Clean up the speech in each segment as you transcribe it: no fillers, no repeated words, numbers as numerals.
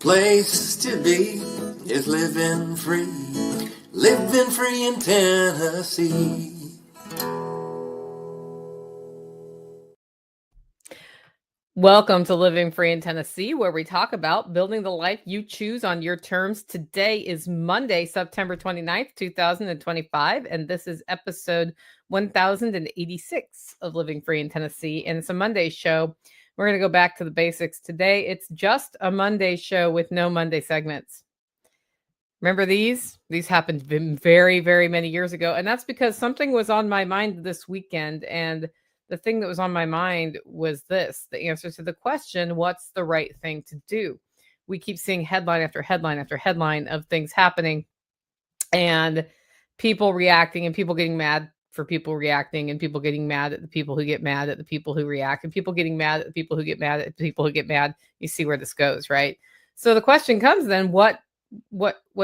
place to be is living free in Tennessee. Welcome to Living Free in Tennessee, where we talk about building the life you choose on your terms. Today is Monday, September 29th, 2025, and this is episode 1086 of Living Free in Tennessee. And it's a Monday show. We're going to go back to the basics today. It's just a Monday show with no Monday segments. Remember these? These happened very, very many years ago. And that's because something was on my mind this weekend. And the thing that was on my mind was this: the answer to the question, what's the right thing to do? We keep seeing headline after headline after headline of things happening and people reacting and people getting mad for people reacting and people getting mad at the people who get mad at the people who react and people getting mad at the people who get mad at the people who get mad. You see where this goes, right? So the question comes then, what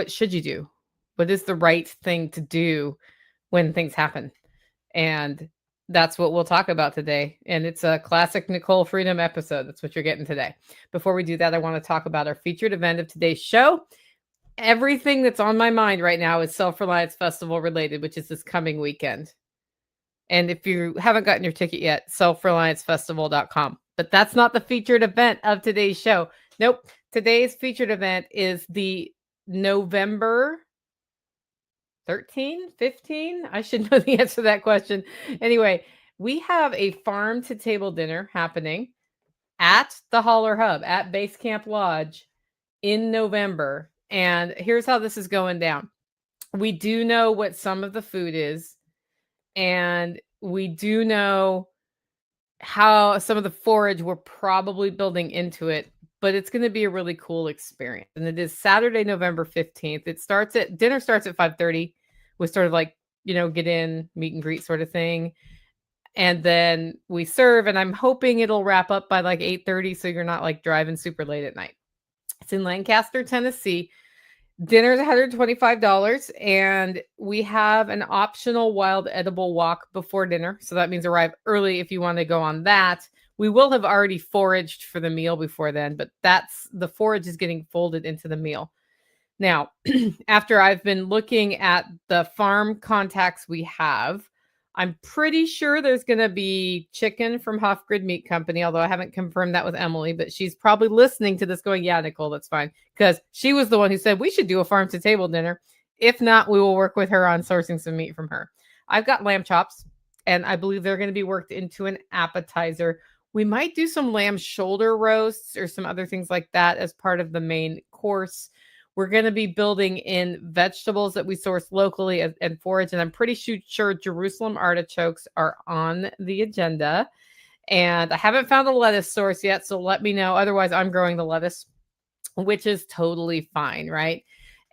should you do? What is the right thing to do when things happen? And that's what we'll talk about today. And it's a classic Nicole Freedom episode. That's what you're getting today. Before we do that, I want to talk about our featured event of today's show. Everything that's on my mind right now is Self-Reliance Festival related, which is this coming weekend. And if you haven't gotten your ticket yet, selfreliancefestival.com. But that's not the featured event of today's show. Nope. Today's featured event is the November 13, 15? I should know the answer to that question. Anyway, we have a farm to table dinner happening at the Holler Hub at Base Camp Lodge in November. And here's how this is going down. We do know what some of the food is, and we do know how some of the forage we're probably building into it, but it's going to be a really cool experience. And it is Saturday, November 15th. Dinner starts at 5:30 with sort of like, get in, meet and greet sort of thing. And then we serve, and I'm hoping it'll wrap up by like 8:30. So you're not like driving super late at night. It's in Lancaster, Tennessee. Dinner's $125, and we have an optional wild edible walk before dinner. So that means arrive early if you want to go on that. We will have already foraged for the meal before then, but the forage is getting folded into the meal. Now, after I've been looking at the farm contacts we have, I'm pretty sure there's going to be chicken from Hofgrid Meat Company, although I haven't confirmed that with Emily, but she's probably listening to this going, yeah, Nicole, that's fine. Because she was the one who said we should do a farm to table dinner. If not, we will work with her on sourcing some meat from her. I've got lamb chops, and I believe they're going to be worked into an appetizer. We might do some lamb shoulder roasts or some other things like that as part of the main course. We're going to be building in vegetables that we source locally and forage. And I'm pretty sure Jerusalem artichokes are on the agenda. And I haven't found a lettuce source yet, so let me know. Otherwise, I'm growing the lettuce, which is totally fine, right?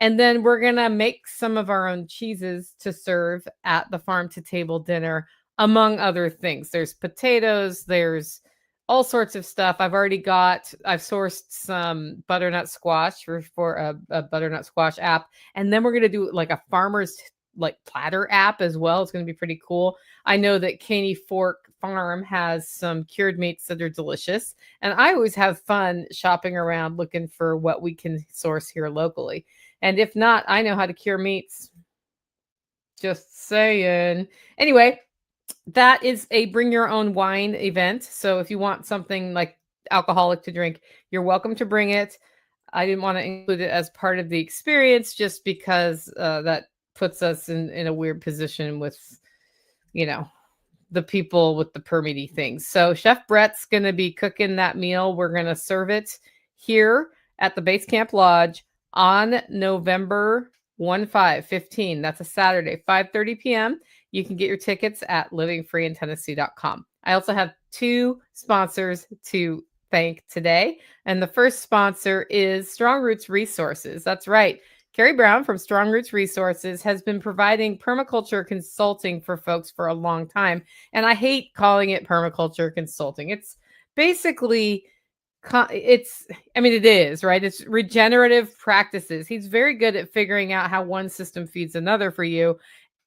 And then we're going to make some of our own cheeses to serve at the farm to table dinner, among other things. There's potatoes, there's all sorts of stuff. I've sourced some butternut squash for a butternut squash app. And then we're going to do like a farmer's like platter app as well. It's going to be pretty cool. I know that Caney Fork Farm has some cured meats that are delicious. And I always have fun shopping around looking for what we can source here locally. And if not, I know how to cure meats. Just saying. Anyway, that is a bring your own wine event. So if you want something like alcoholic to drink, you're welcome to bring it. I didn't want to include it as part of the experience just because that puts us in a weird position with, the people with the permity things. So Chef Brett's going to be cooking that meal. We're going to serve it here at the Base Camp Lodge on November 15. That's a Saturday, 5:30 p.m. You can get your tickets at livingfreeintennessee.com. I also have two sponsors to thank today. And the first sponsor is Strong Roots Resources. That's right. Carrie Brown from Strong Roots Resources has been providing permaculture consulting for folks for a long time. And I hate calling it permaculture consulting. It's basically, it is, right? It's regenerative practices. He's very good at figuring out how one system feeds another for you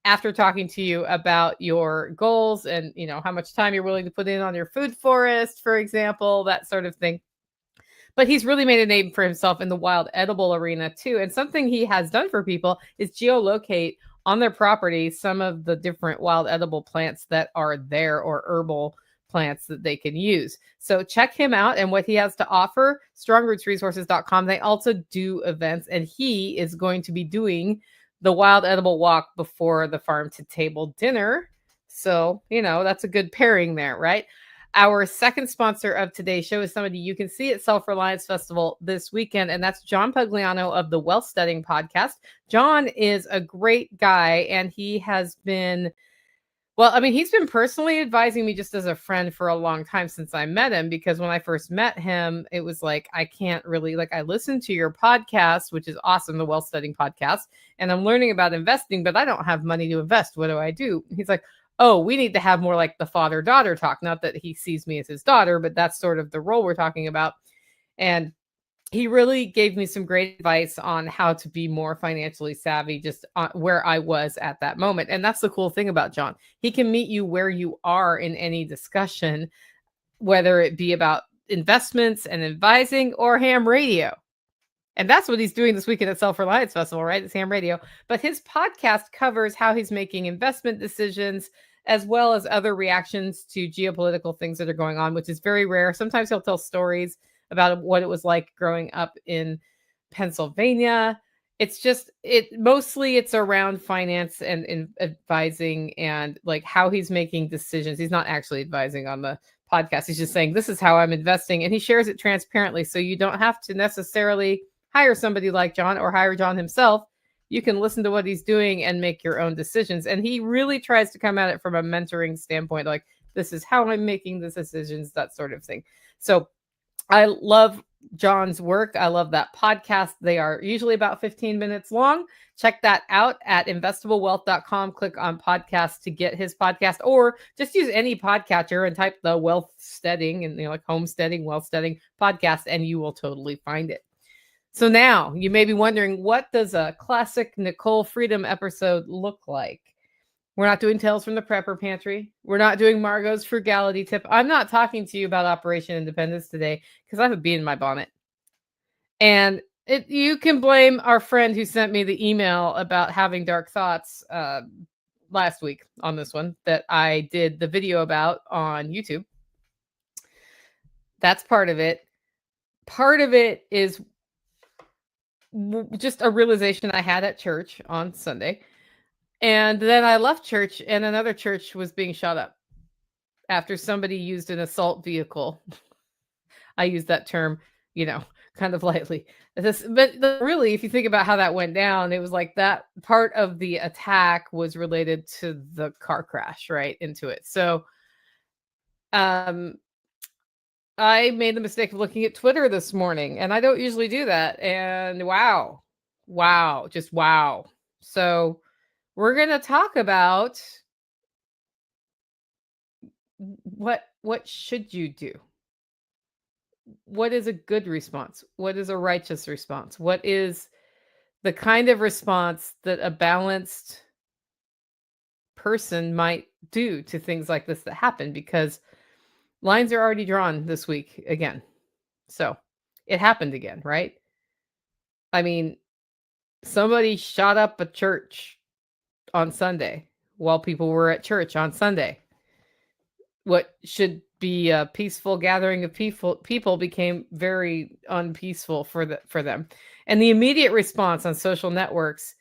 after talking to you about your goals and, how much time you're willing to put in on your food forest, for example, that sort of thing. But he's really made a name for himself in the wild edible arena too. And something he has done for people is geolocate on their property some of the different wild edible plants that are there, or herbal plants that they can use. So check him out and what he has to offer, strongrootsresources.com. They also do events, and he is going to be doing the wild edible walk before the farm to table dinner. So, that's a good pairing there, right? Our second sponsor of today's show is somebody you can see at Self-Reliance Festival this weekend, and that's John Pugliano of the Wealth Studying Podcast. John is a great guy, and he has been, he's been personally advising me just as a friend for a long time since I met him, because when I first met him, it was like, I can't really, I listen to your podcast, which is awesome, the Wealth Studying Podcast, and I'm learning about investing, but I don't have money to invest. What do I do? He's like, oh, we need to have more like the father-daughter talk. Not that he sees me as his daughter, but that's sort of the role we're talking about. And he really gave me some great advice on how to be more financially savvy, just where I was at that moment. And that's the cool thing about John. He can meet you where you are in any discussion, whether it be about investments and advising or ham radio. And that's what he's doing this weekend at Self-Reliance Festival, right? It's ham radio. But his podcast covers how he's making investment decisions, as well as other reactions to geopolitical things that are going on, which is very rare. Sometimes he'll tell stories about what it was like growing up in Pennsylvania. It's mostly it's around finance and advising, and like how he's making decisions. He's not actually advising on the podcast. He's just saying, this is how I'm investing. And he shares it transparently. So you don't have to necessarily hire somebody like John or hire John himself. You can listen to what he's doing and make your own decisions. And he really tries to come at it from a mentoring standpoint, like, this is how I'm making the decisions, that sort of thing. So I love John's work. I love that podcast. They are usually about 15 minutes long. Check that out at investablewealth.com. Click on podcast to get his podcast, or just use any podcatcher and type the Wealth Studying and like homesteading, wealth studying podcast, and you will totally find it. So now you may be wondering, what does a classic Nicole Freedom episode look like? We're not doing Tales from the Prepper Pantry. We're not doing Margot's Frugality Tip. I'm not talking to you about Operation Independence today because I have a bee in my bonnet. And you can blame our friend who sent me the email about having dark thoughts last week on this one that I did the video about on YouTube. That's part of it. Part of it is just a realization I had at church on Sunday. And then I left church, and another church was being shot up after somebody used an assault vehicle. I use that term, kind of lightly. But really, if you think about how that went down, it was like that part of the attack was related to the car crash right into it. So I made the mistake of looking at Twitter this morning, and I don't usually do that. And wow, just wow. So we're going to talk about what should you do? What is a good response? What is a righteous response? What is the kind of response that a balanced person might do to things like this that happen? Because lines are already drawn this week again. So it happened again, right? I mean, somebody shot up a church on Sunday while people were at church on Sunday. What should be a peaceful gathering of people became very unpeaceful for them. And the immediate response on social networks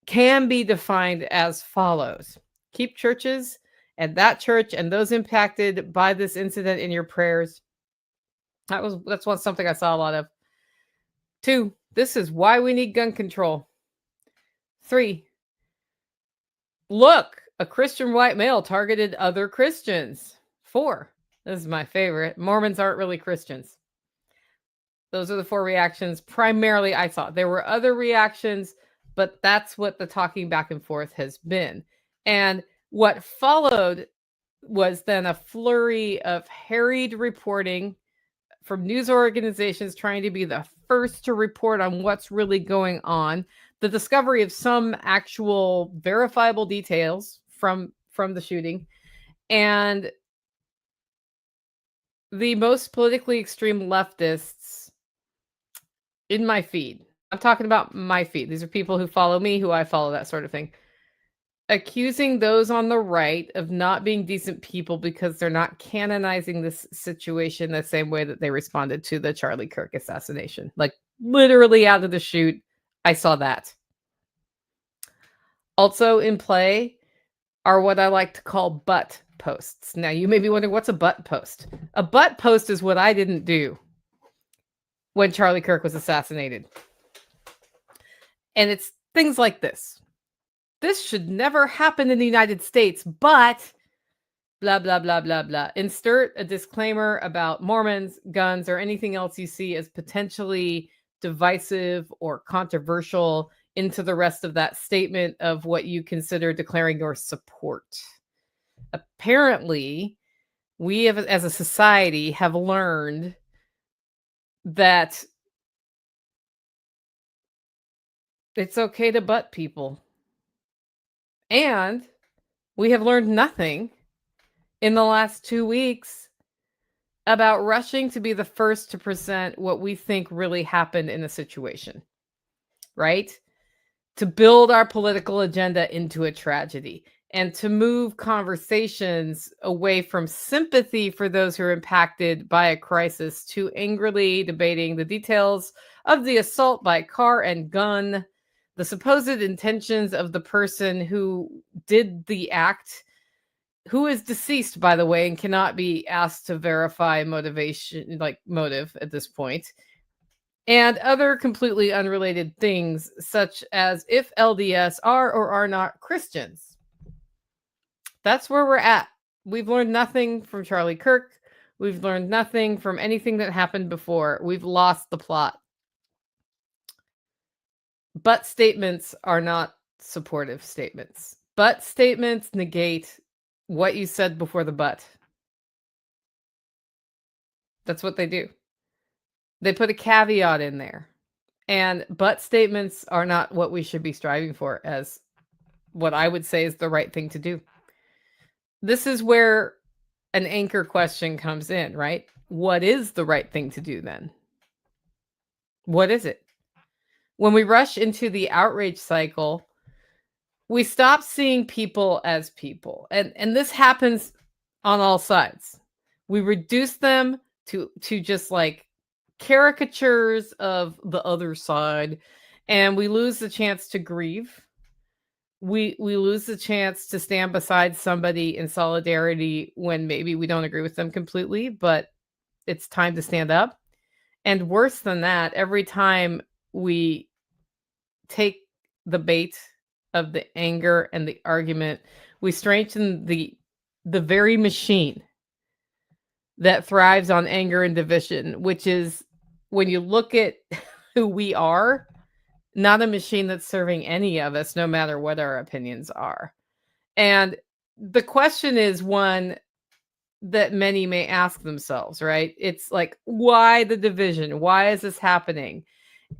can be defined as follows: keep churches and that church and those impacted by this incident in your prayers. That's something I saw a lot of. 2, this is why we need gun control. 3, look, a Christian white male targeted other Christians. 4, this is my favorite, Mormons aren't really Christians. Those are the 4 reactions primarily I saw. There were other reactions, but that's what the talking back and forth has been. And what followed was then a flurry of harried reporting from news organizations trying to be the first to report on what's really going on, the discovery of some actual verifiable details from the shooting, and the most politically extreme leftists in my feed. I'm talking about my feed. These are people who follow me, who I follow, that sort of thing. Accusing those on the right of not being decent people because they're not canonizing this situation the same way that they responded to the Charlie Kirk assassination. Like literally out of the chute, I saw that. Also in play are what I like to call butt posts. Now you may be wondering, what's a butt post? A butt post is what I didn't do when Charlie Kirk was assassinated. And it's things like this. This should never happen in the United States, but blah, blah, blah, blah, blah. Insert a disclaimer about Mormons, guns, or anything else you see as potentially divisive or controversial into the rest of that statement of what you consider declaring your support. Apparently, we have, as a society, have learned that it's okay to butt people. And we have learned nothing in the last 2 weeks about rushing to be the first to present what we think really happened in a situation, right? To build our political agenda into a tragedy and to move conversations away from sympathy for those who are impacted by a crisis to angrily debating the details of the assault by car and gun, the supposed intentions of the person who did the act, who is deceased, by the way, and cannot be asked to verify motivation, like motive at this point, and other completely unrelated things, such as if LDS are or are not Christians. That's where we're at. We've learned nothing from Charlie Kirk. We've learned nothing from anything that happened before. We've lost the plot. But statements are not supportive statements. But statements negate what you said before the but. That's what they do. They put a caveat in there. And but statements are not what we should be striving for as what I would say is the right thing to do. This is where an anchor question comes in, right? What is the right thing to do then? What is it? When we rush into the outrage cycle, we stop seeing people as people. And this happens on all sides. We reduce them to just like caricatures of the other side, and we lose the chance to grieve. We lose the chance to stand beside somebody in solidarity when maybe we don't agree with them completely, but it's time to stand up. And worse than that, every time we take the bait of the anger and the argument, we strengthen the very machine that thrives on anger and division, which is, when you look at who we are, not a machine that's serving any of us, no matter what our opinions are. And the question is one that many may ask themselves, right? It's like, why the division? Why is this happening?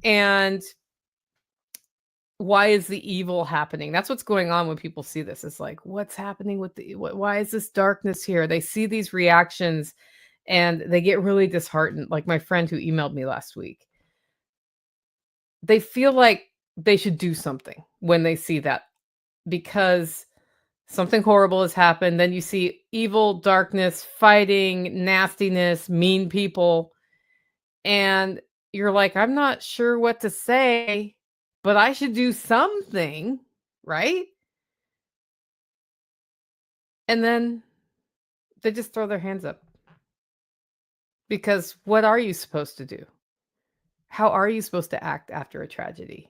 And why is the evil happening? That's what's going on when people see this. It's like, what's happening with why is this darkness here? They see these reactions and they get really disheartened. Like my friend who emailed me last week, they feel like they should do something when they see that, because something horrible has happened. Then you see evil, darkness, fighting, nastiness, mean people. And you're like, I'm not sure what to say, but I should do something, right? And then they just throw their hands up. Because what are you supposed to do? How are you supposed to act after a tragedy?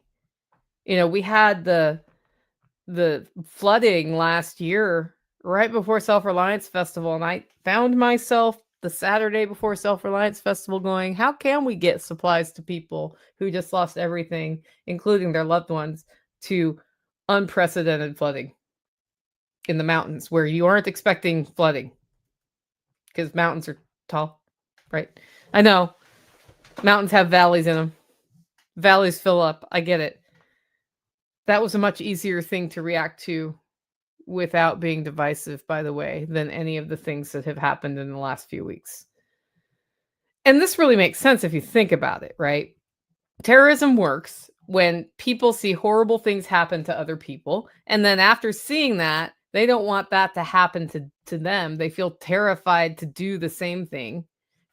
You know, we had the flooding last year right before Self-Reliance Festival, and I found myself the Saturday before Self-Reliance Festival going, how can we get supplies to people who just lost everything, including their loved ones, to unprecedented flooding in the mountains where you aren't expecting flooding because mountains are tall, right? I know mountains have valleys in them. Valleys fill up. I get it. That was a much easier thing to react to without being divisive, by the way, than any of the things that have happened in the last few weeks. And this really makes sense if you think about it, right? Terrorism works when people see horrible things happen to other people, and then after seeing that, they don't want that to happen to them. They feel terrified to do the same thing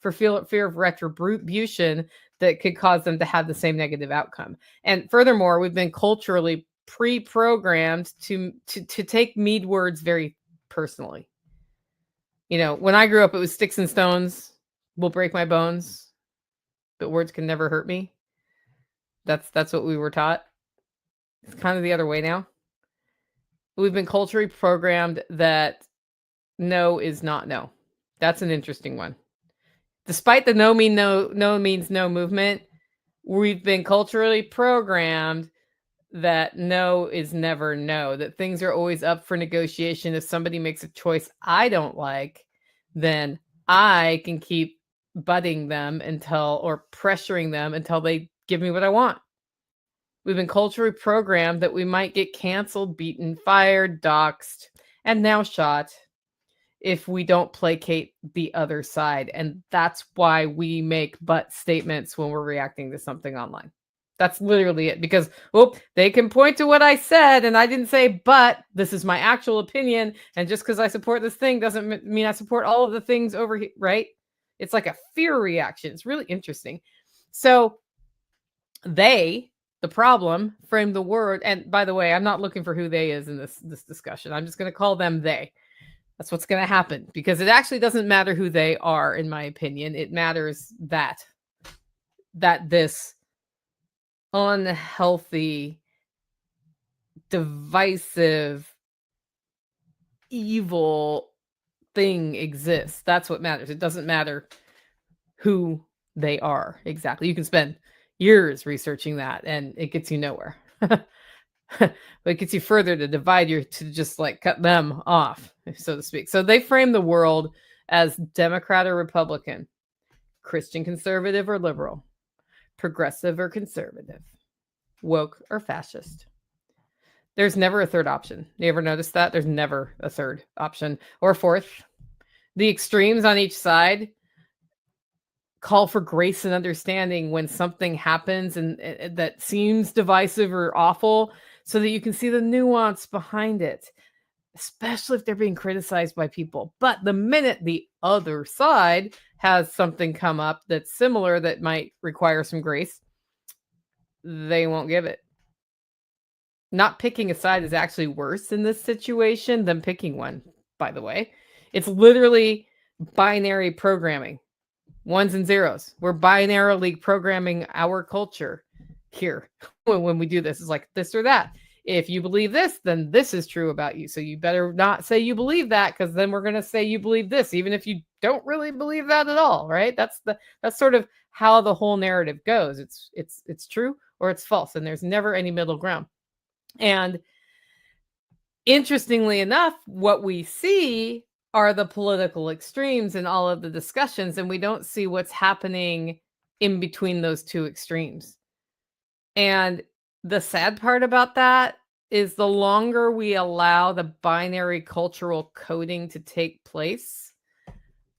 for fear of retribution that could cause them to have the same negative outcome. And furthermore, we've been culturally pre-programmed to take Mead words very personally. You know, when I grew up, it was sticks and stones will break my bones, but words can never hurt me. That's what we were taught. It's kind of the other way now. We've been culturally programmed that no is not no. That's an interesting one. Despite the no means no movement, we've been culturally programmed that no is never no, that things are always up for negotiation. If somebody makes a choice I don't like, then I can keep butting them or pressuring them until they give me what I want. We've been culturally programmed that we might get canceled, beaten, fired, doxxed, and now shot if we don't placate the other side. And that's why we make but statements when we're reacting to something online. That's literally it. Because, they can point to what I said and I didn't say, but this is my actual opinion. And just because I support this thing doesn't mean I support all of the things over here, right? It's like a fear reaction. It's really interesting. So the problem, frame the word. And by the way, I'm not looking for who they is in this discussion. I'm just going to call them they. That's what's going to happen, because it actually doesn't matter who they are, in my opinion. It matters that this unhealthy, divisive, evil thing exists. That's what matters. It doesn't matter who they are exactly. You can spend years researching that and it gets you nowhere. But it gets you further to divide to just like cut them off, so to speak. So they frame the world as Democrat or Republican, Christian conservative or liberal, progressive or conservative, woke or fascist. There's never a third option. You ever notice that? There's never a third option or fourth. The extremes on each side call for grace and understanding when something happens and that seems divisive or awful, so that you can see the nuance behind it, especially if they're being criticized by people. But the minute the other side has something come up that's similar that might require some grace, they won't give it. Not picking a side is actually worse in this situation than picking one, by the way. It's literally binary programming. Ones and zeros. We're binarily programming our culture here when we do this. It's like this or that. If you believe this, then this is true about you. So you better not say you believe that, because then we're going to say you believe this, even if you don't really believe that at all, right? That's sort of how the whole narrative goes. It's true or it's false, and there's never any middle ground. And interestingly enough, what we see are the political extremes in all of the discussions, and we don't see what's happening in between those two extremes. And the sad part about that is the longer we allow the binary cultural coding to take place,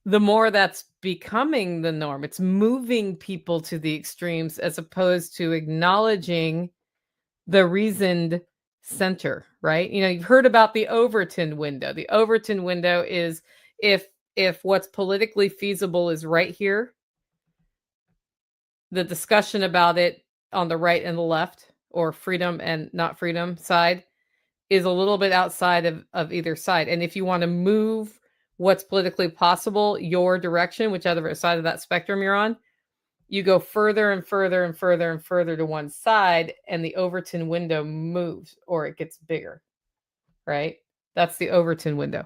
the more that's becoming the norm. It's moving people to the extremes as opposed to acknowledging the reasoned center, right? You know, you've heard about the Overton window. The Overton window is if what's politically feasible is right here, the discussion about it on the right and the left, or freedom and not freedom side, is a little bit outside of either side. And if you want to move what's politically possible your direction, whichever side of that spectrum you're on, you go further and further and further and further to one side, and the Overton window moves, or it gets bigger, right? That's the Overton window.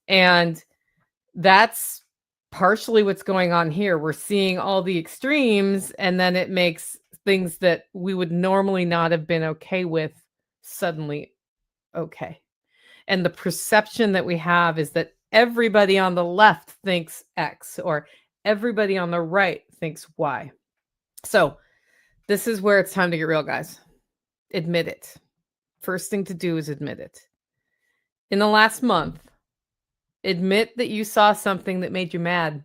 And that's partially what's going on here. We're seeing all the extremes, and then it makes things that we would normally not have been okay with suddenly okay. And the perception that we have is that everybody on the left thinks X, or everybody on the right thinks Y. So this is where it's time to get real, guys. Admit it. First thing to do is admit it. In the last month, admit that you saw something that made you mad,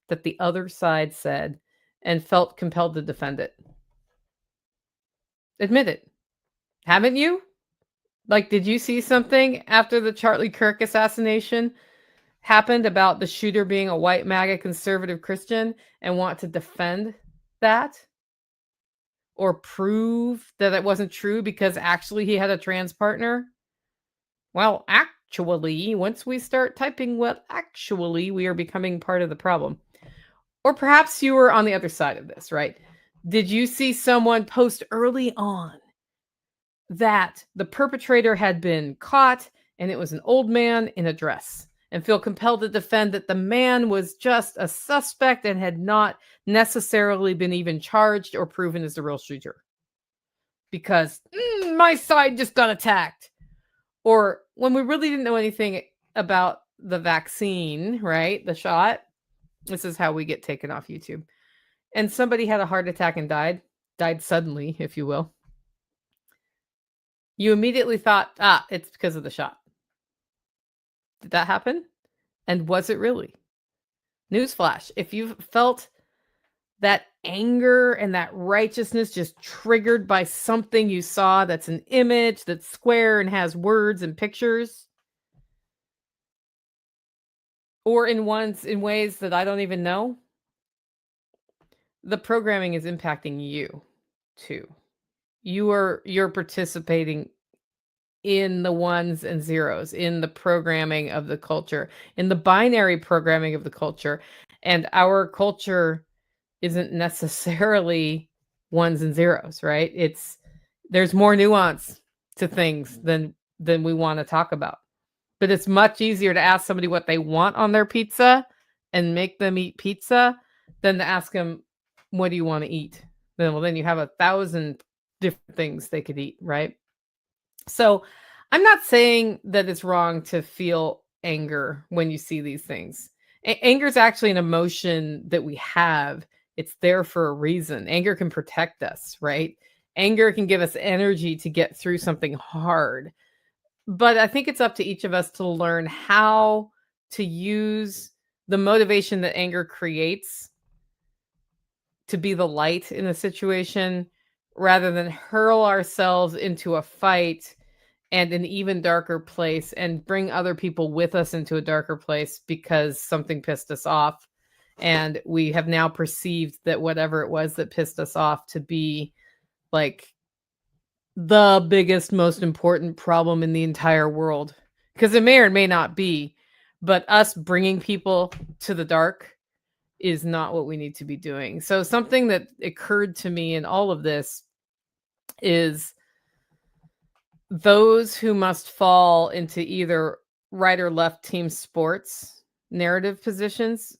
that the other side said, and felt compelled to defend it. Admit it. Haven't you? Like, did you see something after the Charlie Kirk assassination happened about the shooter being a white MAGA conservative Christian and want to defend that? Or prove that it wasn't true because actually he had a trans partner? Well, actually, once we start typing, well, actually, we are becoming part of the problem. Or perhaps you were on the other side of this, right? Did you see someone post early on that the perpetrator had been caught and it was an old man in a dress, and feel compelled to defend that the man was just a suspect and had not necessarily been even charged or proven as the real shooter? Because my side just got attacked. Or when we really didn't know anything about the vaccine, right? The shot. This is how we get taken off YouTube. And somebody had a heart attack and died suddenly, if you will. You immediately thought, it's because of the shot. Did that happen? And was it really? Newsflash, if you've felt that anger and that righteousness just triggered by something you saw that's an image that's square and has words and pictures, or in ways that I don't even know, the programming is impacting you too. You're participating in the ones and zeros, in the programming of the culture, in the binary programming of the culture. And our culture isn't necessarily ones and zeros, right? There's more nuance to things than we want to talk about. But it's much easier to ask somebody what they want on their pizza and make them eat pizza than to ask them, what do you want to eat? Then you have 1,000 different things they could eat, right? So I'm not saying that it's wrong to feel anger when you see these things. Anger is actually an emotion that we have. It's there for a reason. Anger can protect us, right? Anger can give us energy to get through something hard. But I think it's up to each of us to learn how to use the motivation that anger creates to be the light in a situation, rather than hurl ourselves into a fight and an even darker place and bring other people with us into a darker place because something pissed us off. And we have now perceived that whatever it was that pissed us off to be like the biggest, most important problem in the entire world. Because it may or may not be, but us bringing people to the dark is not what we need to be doing. So something that occurred to me in all of this is those who must fall into either right or left team sports narrative positions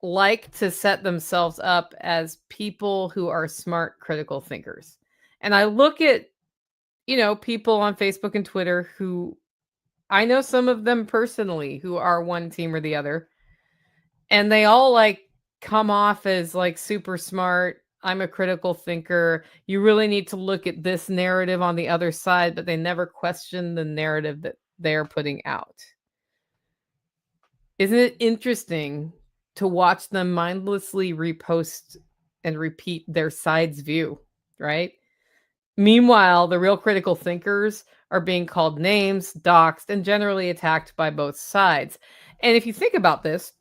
like to set themselves up as people who are smart, critical thinkers. And I look at, people on Facebook and Twitter who I know some of them personally who are one team or the other. And they all come off as super smart. I'm a critical thinker. You really need to look at this narrative on the other side, but they never question the narrative that they're putting out. Isn't it interesting to watch them mindlessly repost and repeat their side's view, right? Meanwhile, the real critical thinkers are being called names, doxxed, and generally attacked by both sides. And if you think about this,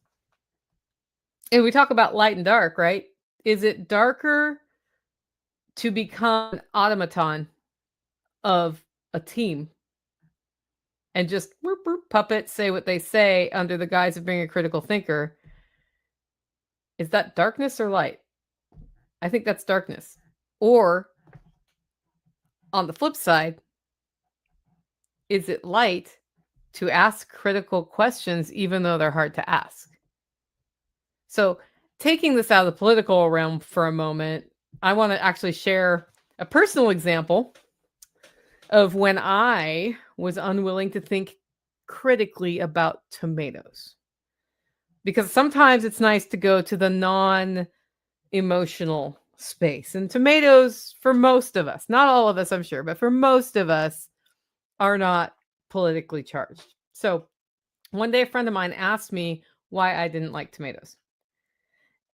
and we talk about light and dark, right? Is it darker to become an automaton of a team and just puppet say what they say under the guise of being a critical thinker? Is that darkness or light? I think that's darkness. Or on the flip side, is it light to ask critical questions even though they're hard to ask? So taking this out of the political realm for a moment, I want to actually share a personal example of when I was unwilling to think critically about tomatoes. Because sometimes it's nice to go to the non-emotional space. And tomatoes, for most of us, not all of us, I'm sure, but for most of us, are not politically charged. So one day a friend of mine asked me why I didn't like tomatoes.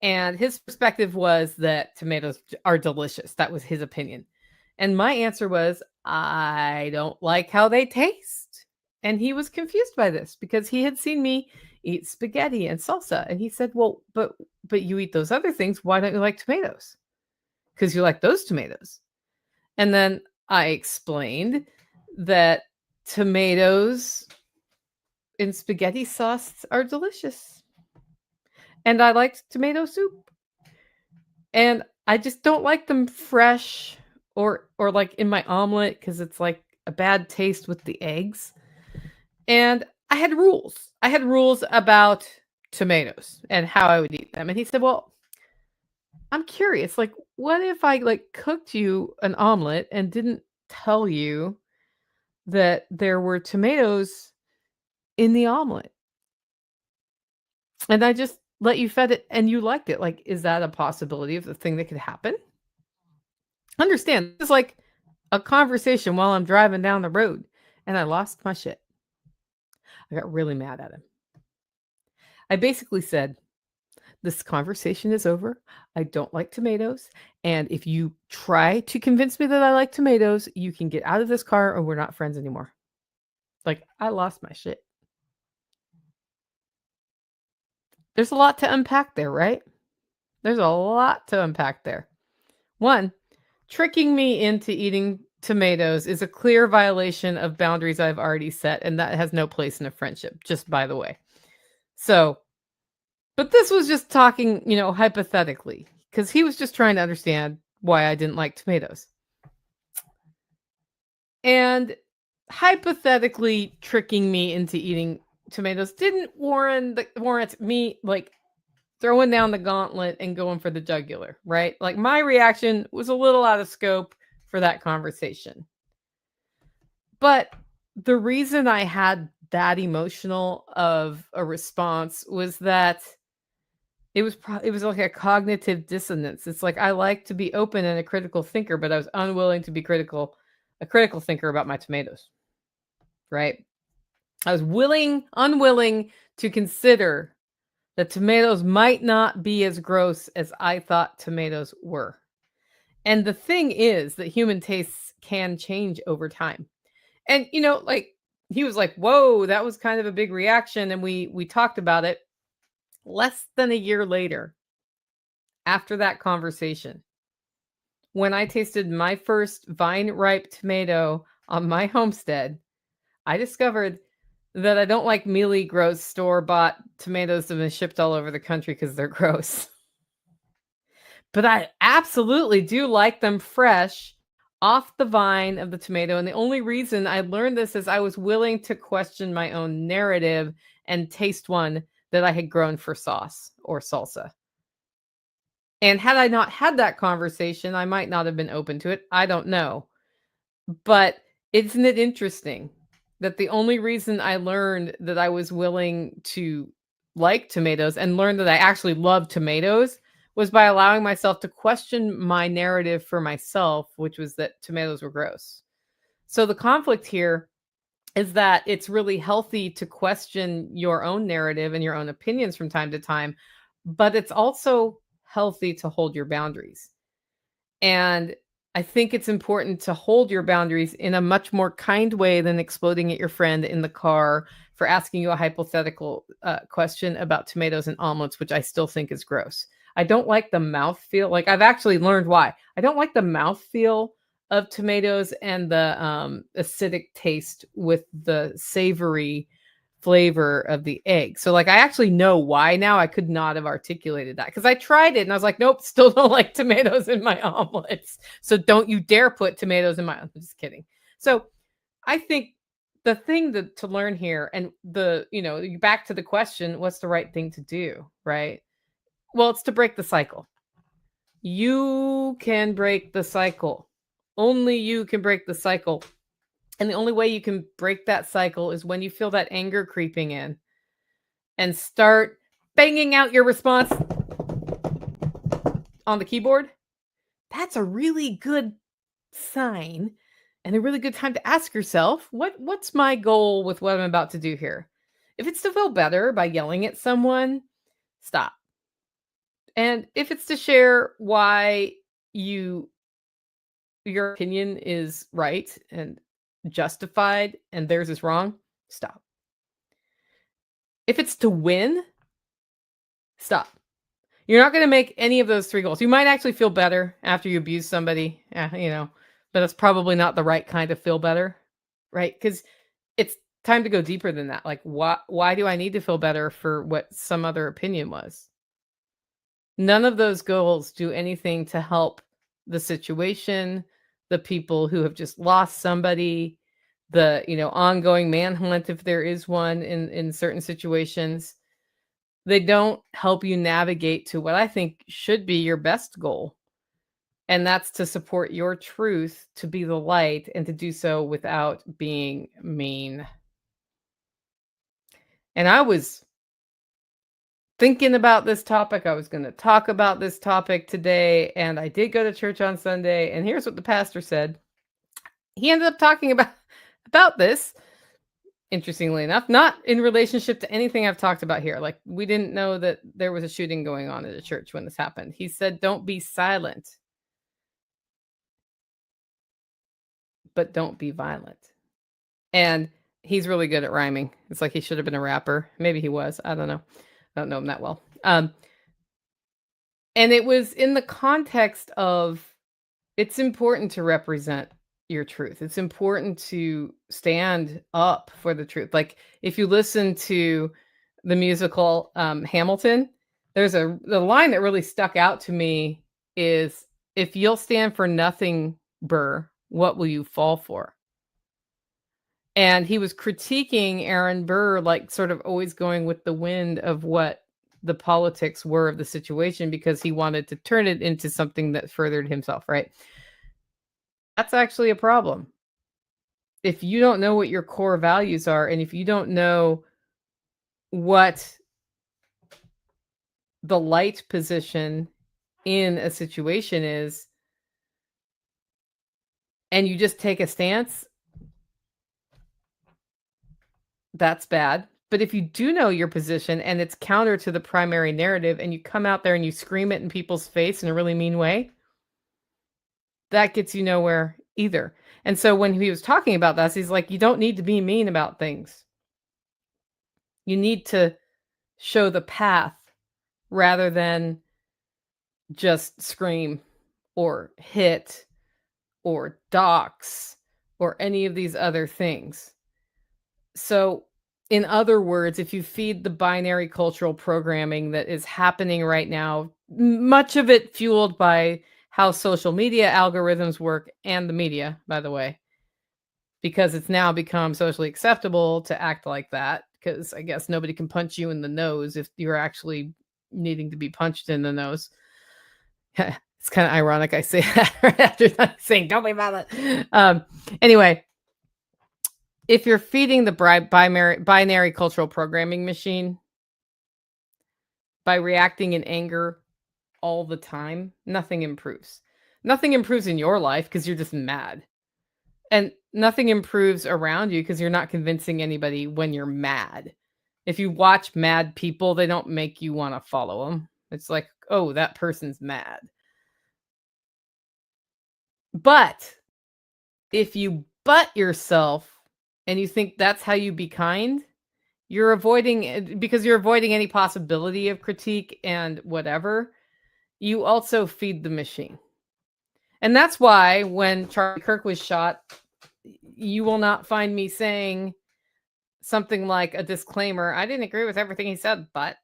And his perspective was that tomatoes are delicious. That was his opinion. And my answer was, I don't like how they taste. And he was confused by this because he had seen me eat spaghetti and salsa. And he said, well, but you eat those other things. Why don't you like tomatoes? Because you like those tomatoes. And then I explained that tomatoes in spaghetti sauce are delicious. And I liked tomato soup. And I just don't like them fresh or like in my omelet because it's like a bad taste with the eggs. And I had rules. I had rules about tomatoes and how I would eat them. And he said, "Well, I'm curious. Like, what if I like cooked you an omelet and didn't tell you that there were tomatoes in the omelet, and I just let you fed it and you liked it? Like, is that a possibility of the thing that could happen?" Understand, this is like a conversation while I'm driving down the road, and I lost my shit. I got really mad at him. I basically said, "This conversation is over. I don't like tomatoes. And if you try to convince me that I like tomatoes, you can get out of this car or we're not friends anymore." Like, I lost my shit. There's a lot to unpack there, right? There's a lot to unpack there. One, tricking me into eating tomatoes is a clear violation of boundaries I've already set, and that has no place in a friendship, just by the way. So, but this was just talking, hypothetically, because he was just trying to understand why I didn't like tomatoes. And hypothetically tricking me into eating tomatoes didn't warrant me like throwing down the gauntlet and going for the jugular, right? Like my reaction was a little out of scope for that conversation. But the reason I had that emotional of a response was that it was like a cognitive dissonance. It's like I like to be open and a critical thinker, but I was unwilling to be a critical thinker about my tomatoes, right? I was unwilling to consider that tomatoes might not be as gross as I thought tomatoes were. And the thing is that human tastes can change over time. And like he was like, "Whoa, that was kind of a big reaction." And we talked about it less than a year later after that conversation. When I tasted my first vine ripe tomato on my homestead, I discovered that I don't like mealy, gross store-bought tomatoes that have been shipped all over the country because they're gross. But I absolutely do like them fresh off the vine of the tomato. And the only reason I learned this is I was willing to question my own narrative and taste one that I had grown for sauce or salsa. And had I not had that conversation, I might not have been open to it. I don't know. But isn't it interesting that the only reason I learned that I was willing to like tomatoes and learned that I actually love tomatoes was by allowing myself to question my narrative for myself, which was that tomatoes were gross. So the conflict here is that it's really healthy to question your own narrative and your own opinions from time to time, but it's also healthy to hold your boundaries. And I think it's important to hold your boundaries in a much more kind way than exploding at your friend in the car for asking you a hypothetical question about tomatoes and omelets, which I still think is gross. I don't like the mouthfeel. Like I've actually learned why. I don't like the mouthfeel of tomatoes and the acidic taste with the savory flavor of the egg. So like I actually know why now. I could not have articulated that because I tried it and I was like, nope, still don't like tomatoes in my omelets. So don't you dare put tomatoes in my I'm just kidding. So I think the thing to learn here and back to the question, what's the right thing to do, right? Well, it's to break the cycle. You can break the cycle. Only you can break the cycle. And the only way you can break that cycle is when you feel that anger creeping in and start banging out your response on the keyboard. That's a really good sign and a really good time to ask yourself, what's my goal with what I'm about to do here? If it's to feel better by yelling at someone, stop. And if it's to share why you your opinion is right and justified and theirs is wrong, stop. If it's to win, stop. You're not going to make any of those three goals. You might actually feel better after you abuse somebody, but it's probably not the right kind of feel better, right? Because it's time to go deeper than that. Like, why do I need to feel better for what some other opinion was? None of those goals do anything to help the situation, the people who have just lost somebody, the ongoing manhunt, if there is one in certain situations. They don't help you navigate to what I think should be your best goal. And that's to support your truth, to be the light, and to do so without being mean. And I was thinking about this topic. I was going to talk about this topic today, and I did go to church on Sunday, and here's what the pastor said. He ended up talking about this, interestingly enough, not in relationship to anything I've talked about here. Like, we didn't know that there was a shooting going on at a church when this happened. He said, don't be silent, but don't be violent. And he's really good at rhyming. It's like he should have been a rapper. Maybe he was. I don't know. I don't know him that well. And it was in the context of, it's important to represent your truth. It's important to stand up for the truth. Like, if you listen to the musical Hamilton, there's the line that really stuck out to me is, if you'll stand for nothing, Burr, what will you fall for? And he was critiquing Aaron Burr, like sort of always going with the wind of what the politics were of the situation, because he wanted to turn it into something that furthered himself, right? That's actually a problem. If you don't know what your core values are, and if you don't know what the light position in a situation is, and you just take a stance, that's bad. But if you do know your position and it's counter to the primary narrative, and you come out there and you scream it in people's face in a really mean way, that gets you nowhere either. And so when he was talking about this, he's like, you don't need to be mean about things. You need to show the path rather than just scream or hit or dox or any of these other things. So, in other words, if you feed the binary cultural programming that is happening right now, much of it fueled by how social media algorithms work, and the media, by the way, because it's now become socially acceptable to act like that, because I guess nobody can punch you in the nose if you're actually needing to be punched in the nose. It's kind of ironic I say that right after saying don't be violent. Anyway, if you're feeding the binary cultural programming machine by reacting in anger all the time, nothing improves. Nothing improves in your life because you're just mad. And nothing improves around you because you're not convincing anybody when you're mad. If you watch mad people, they don't make you want to follow them. It's like, oh, that person's mad. But if you butt yourself and you think that's how you be kind, you're avoiding any possibility of critique and whatever. You also feed the machine. And that's why when Charlie Kirk was shot, you will not find me saying something like a disclaimer. I didn't agree with everything he said, but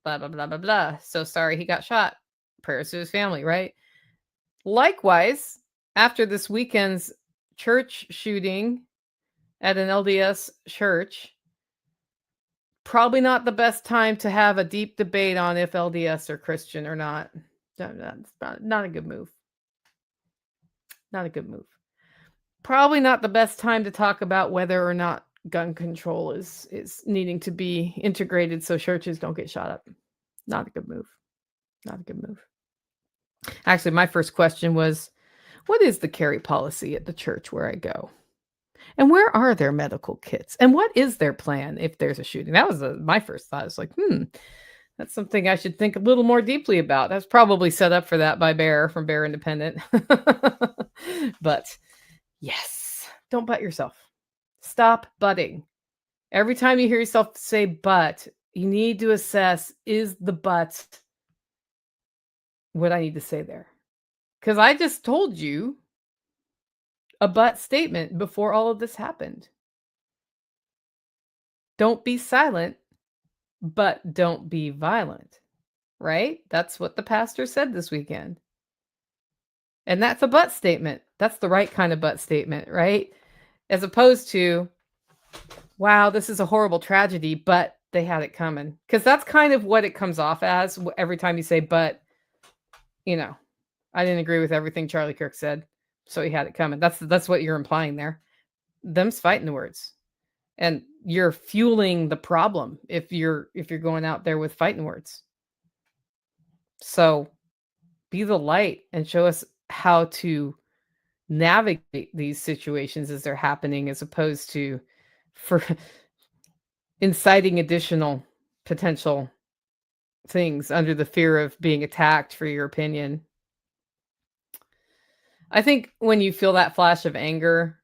blah, blah, blah, blah, blah. So sorry he got shot. Prayers to his family, right? Likewise, after this weekend's church shooting at an LDS church, probably not the best time to have a deep debate on if LDS are Christian or not. That's not a good move. Not a good move. Probably not the best time to talk about whether or not gun control is needing to be integrated so churches don't get shot up. Not a good move. Not a good move. Actually, my first question was, what is the carry policy at the church where I go? And where are their medical kits? And what is their plan if there's a shooting? That was my first thought. It's like, That's something I should think a little more deeply about. That's probably set up for that by Bear from Bear Independent. But yes, don't butt yourself. Stop butting. Every time you hear yourself say but, you need to assess, is the but what I need to say there? Because I just told you a but statement before all of this happened. Don't be silent, but don't be violent, right? That's what the pastor said this weekend. And that's a but statement. That's the right kind of but statement, right? As opposed to, wow, this is a horrible tragedy, but they had it coming. Because that's kind of what it comes off as every time you say, but, I didn't agree with everything Charlie Kirk said, so he had it coming. That's what you're implying there. Them's fighting words. And you're fueling the problem if you're going out there with fighting words. So be the light and show us how to navigate these situations as they're happening, as opposed to for inciting additional potential things under the fear of being attacked for your opinion. I think when you feel that flash of anger,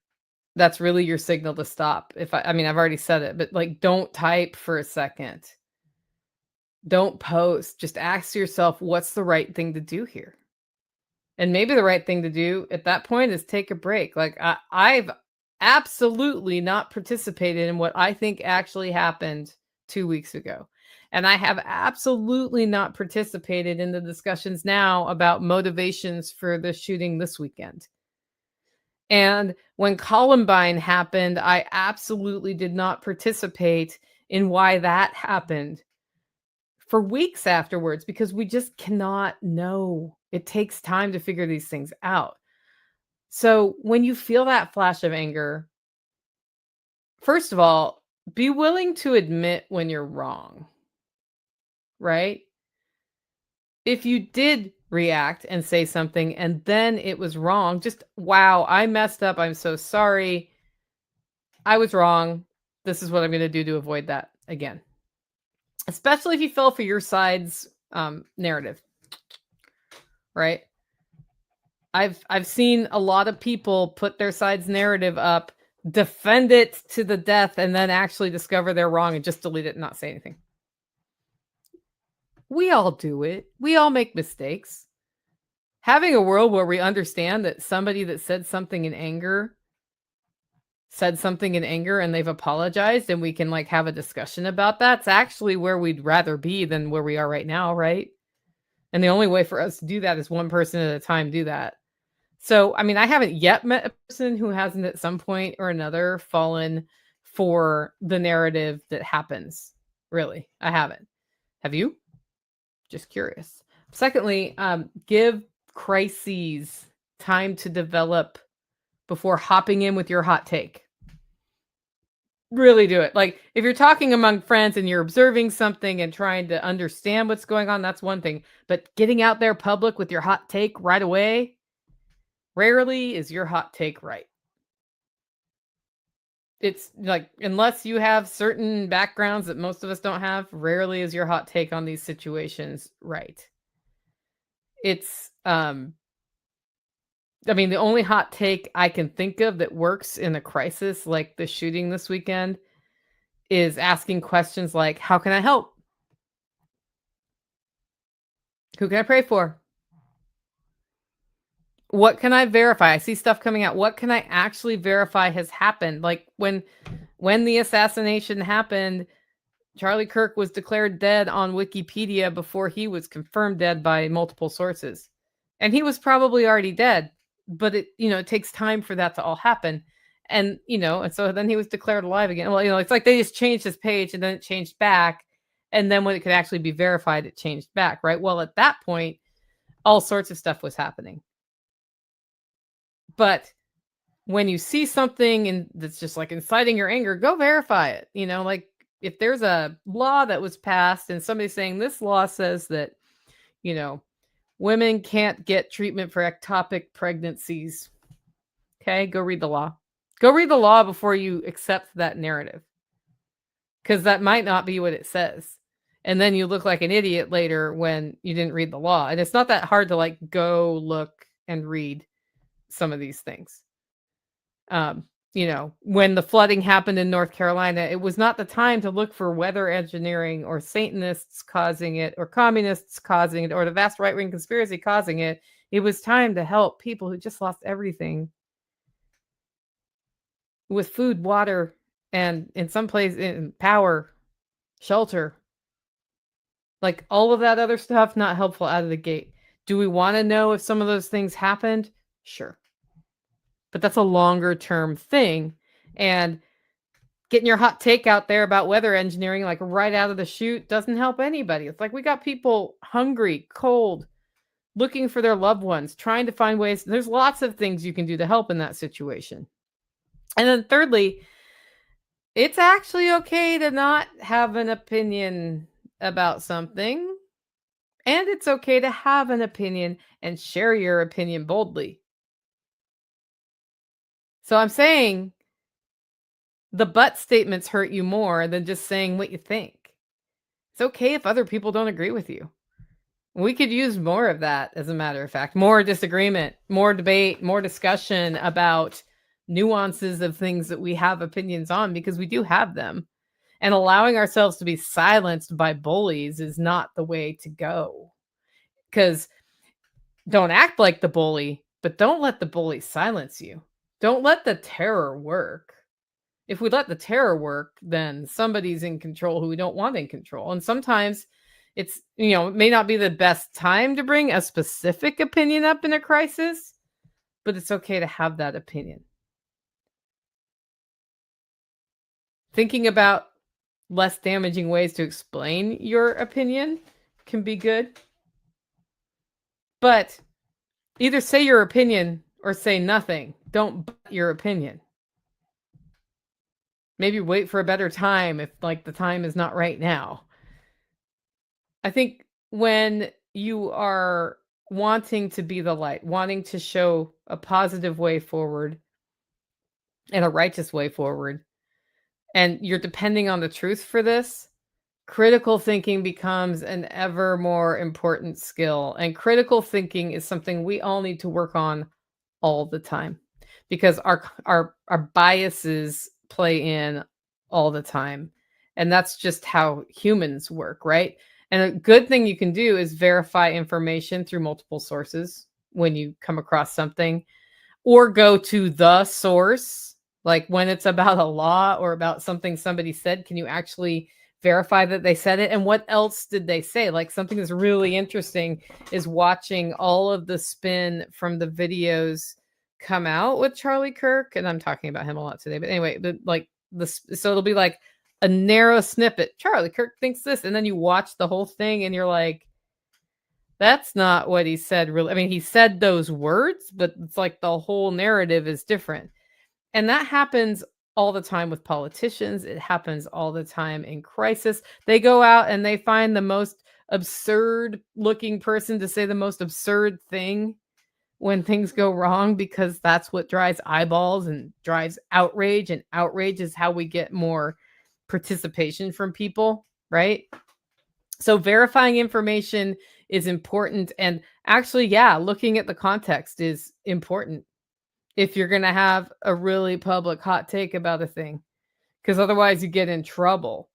that's really your signal to stop. I mean, I've already said it, but like, don't type for a second. Don't post. Just ask yourself, what's the right thing to do here? And maybe the right thing to do at that point is take a break. Like, I've absolutely not participated in what I think actually happened 2 weeks ago. And I have absolutely not participated in the discussions now about motivations for the shooting this weekend. And when Columbine happened, I absolutely did not participate in why that happened for weeks afterwards, because we just cannot know. It takes time to figure these things out. So when you feel that flash of anger, first of all, be willing to admit when you're wrong, right? If you did react and say something and then it was wrong, just, wow, I messed up. I'm so sorry. I was wrong. This is what I'm going to do to avoid that again. Especially if you fell for your side's narrative, right? I've seen a lot of people put their side's narrative up, defend it to the death, and then actually discover they're wrong and just delete it and not say anything. We all do it. We all make mistakes. Having a world where we understand that somebody that said something in anger and they've apologized and we can like have a discussion about that's actually where we'd rather be than where we are right now, right? And the only way for us to do that is one person at a time do that. So, I mean, I haven't yet met a person who hasn't at some point or another fallen for the narrative that happens. Really, I haven't. Have you? Just curious. Secondly, give crises time to develop before hopping in with your hot take. Really do it. Like, if you're talking among friends and you're observing something and trying to understand what's going on, that's one thing. But getting out there public with your hot take right away, rarely is your hot take right. It's like, unless you have certain backgrounds that most of us don't have, rarely is your hot take on these situations right. It's, I mean, the only hot take I can think of that works in a crisis like the shooting this weekend is asking questions like, how can I help? Who can I pray for? What can I verify? I see stuff coming out. What can I actually verify has happened? Like when the assassination happened, Charlie Kirk was declared dead on Wikipedia before he was confirmed dead by multiple sources. And he was probably already dead, but it takes time for that to all happen. And so then he was declared alive again. Well, it's like they just changed his page and then it changed back. And then when it could actually be verified, it changed back, right? Well, at that point, all sorts of stuff was happening. But when you see something and that's just like inciting your anger, go verify it. Like if there's a law that was passed and somebody's saying this law says that, women can't get treatment for ectopic pregnancies. Okay, go read the law. Go read the law before you accept that narrative. Because that might not be what it says. And then you look like an idiot later when you didn't read the law. And it's not that hard to like go look and read some of these things. When the flooding happened in North Carolina, it was not the time to look for weather engineering or Satanists causing it or communists causing it or the vast right-wing conspiracy causing it. It was time to help people who just lost everything with food, water, and in some places, in power, shelter. Like all of that other stuff, not helpful out of the gate. Do we want to know if some of those things happened? Sure. But that's a longer term thing. And getting your hot take out there about weather engineering, like right out of the chute, doesn't help anybody. It's like we got people hungry, cold, looking for their loved ones, trying to find ways. There's lots of things you can do to help in that situation. And then thirdly, it's actually okay to not have an opinion about something. And it's okay to have an opinion and share your opinion boldly. So I'm saying the but statements hurt you more than just saying what you think. It's okay if other people don't agree with you. We could use more of that, as a matter of fact, more disagreement, more debate, more discussion about nuances of things that we have opinions on, because we do have them. And allowing ourselves to be silenced by bullies is not the way to go. Because don't act like the bully, but don't let the bully silence you. Don't let the terror work. If we let the terror work, then somebody's in control who we don't want in control. And sometimes it may not be the best time to bring a specific opinion up in a crisis, but it's okay to have that opinion. Thinking about less damaging ways to explain your opinion can be good. But either say your opinion or say nothing. Don't butt your opinion. Maybe wait for a better time if the time is not right now. I think when you are wanting to be the light, wanting to show a positive way forward and a righteous way forward, and you're depending on the truth for this, critical thinking becomes an ever more important skill. And critical thinking is something we all need to work on all the time, because our biases play in all the time. And that's just how humans work, right? And a good thing you can do is verify information through multiple sources when you come across something, or go to the source. Like when it's about a law or about something somebody said, can you actually verify that they said it? And what else did they say? Like something that's really interesting is watching all of the spin from the videos come out with Charlie Kirk. And I'm talking about him a lot today, but anyway, so it'll be like a narrow snippet. Charlie Kirk thinks this. And then you watch the whole thing and you're like, that's not what he said. Really. I mean, he said those words, but it's like the whole narrative is different. And that happens all the time with politicians. It happens all the time in crisis. They go out and they find the most absurd looking person to say the most absurd thing when things go wrong, because that's what drives eyeballs and drives outrage. And outrage is how we get more participation from people, right? So verifying information is important. And actually, yeah, looking at the context is important if you're going to have a really public hot take about a thing, because otherwise you get in trouble.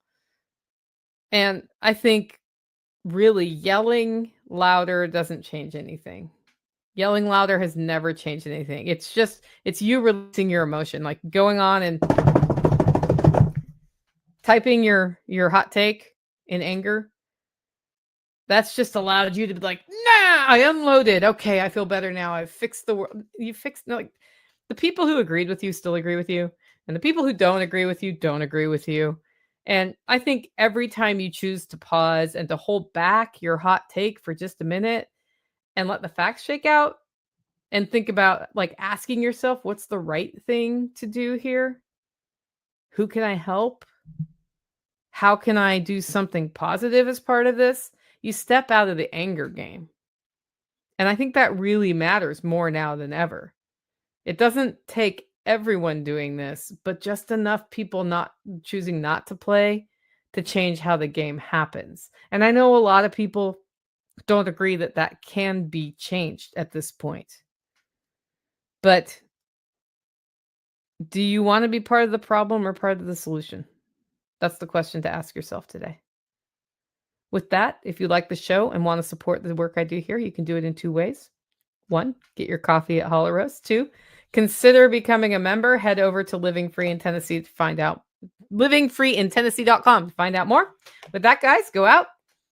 And I think really yelling louder doesn't change anything. Yelling louder has never changed anything. It's you releasing your emotion, like going on and typing your hot take in anger. That's just allowed you to be like, nah, I unloaded. Okay, I feel better now. I've fixed the world. You fixed, no, like, the people who agreed with you still agree with you. And the people who don't agree with you don't agree with you. And I think every time you choose to pause and to hold back your hot take for just a minute and let the facts shake out and think about like asking yourself, what's the right thing to do here? Who can I help? How can I do something positive as part of this? You step out of the anger game. And I think that really matters more now than ever. It doesn't take everyone doing this, but just enough people not choosing not to play to change how the game happens. And I know a lot of people don't agree that that can be changed at this point. But do you want to be part of the problem or part of the solution? That's the question to ask yourself today. With that, if you like the show and want to support the work I do here, you can do it in 2 ways. 1, get your coffee at Hollow Roast. 2, consider becoming a member. Head over to Living Free in Tennessee to find out. livingfreeintennessee.com to find out more. With that, guys, go out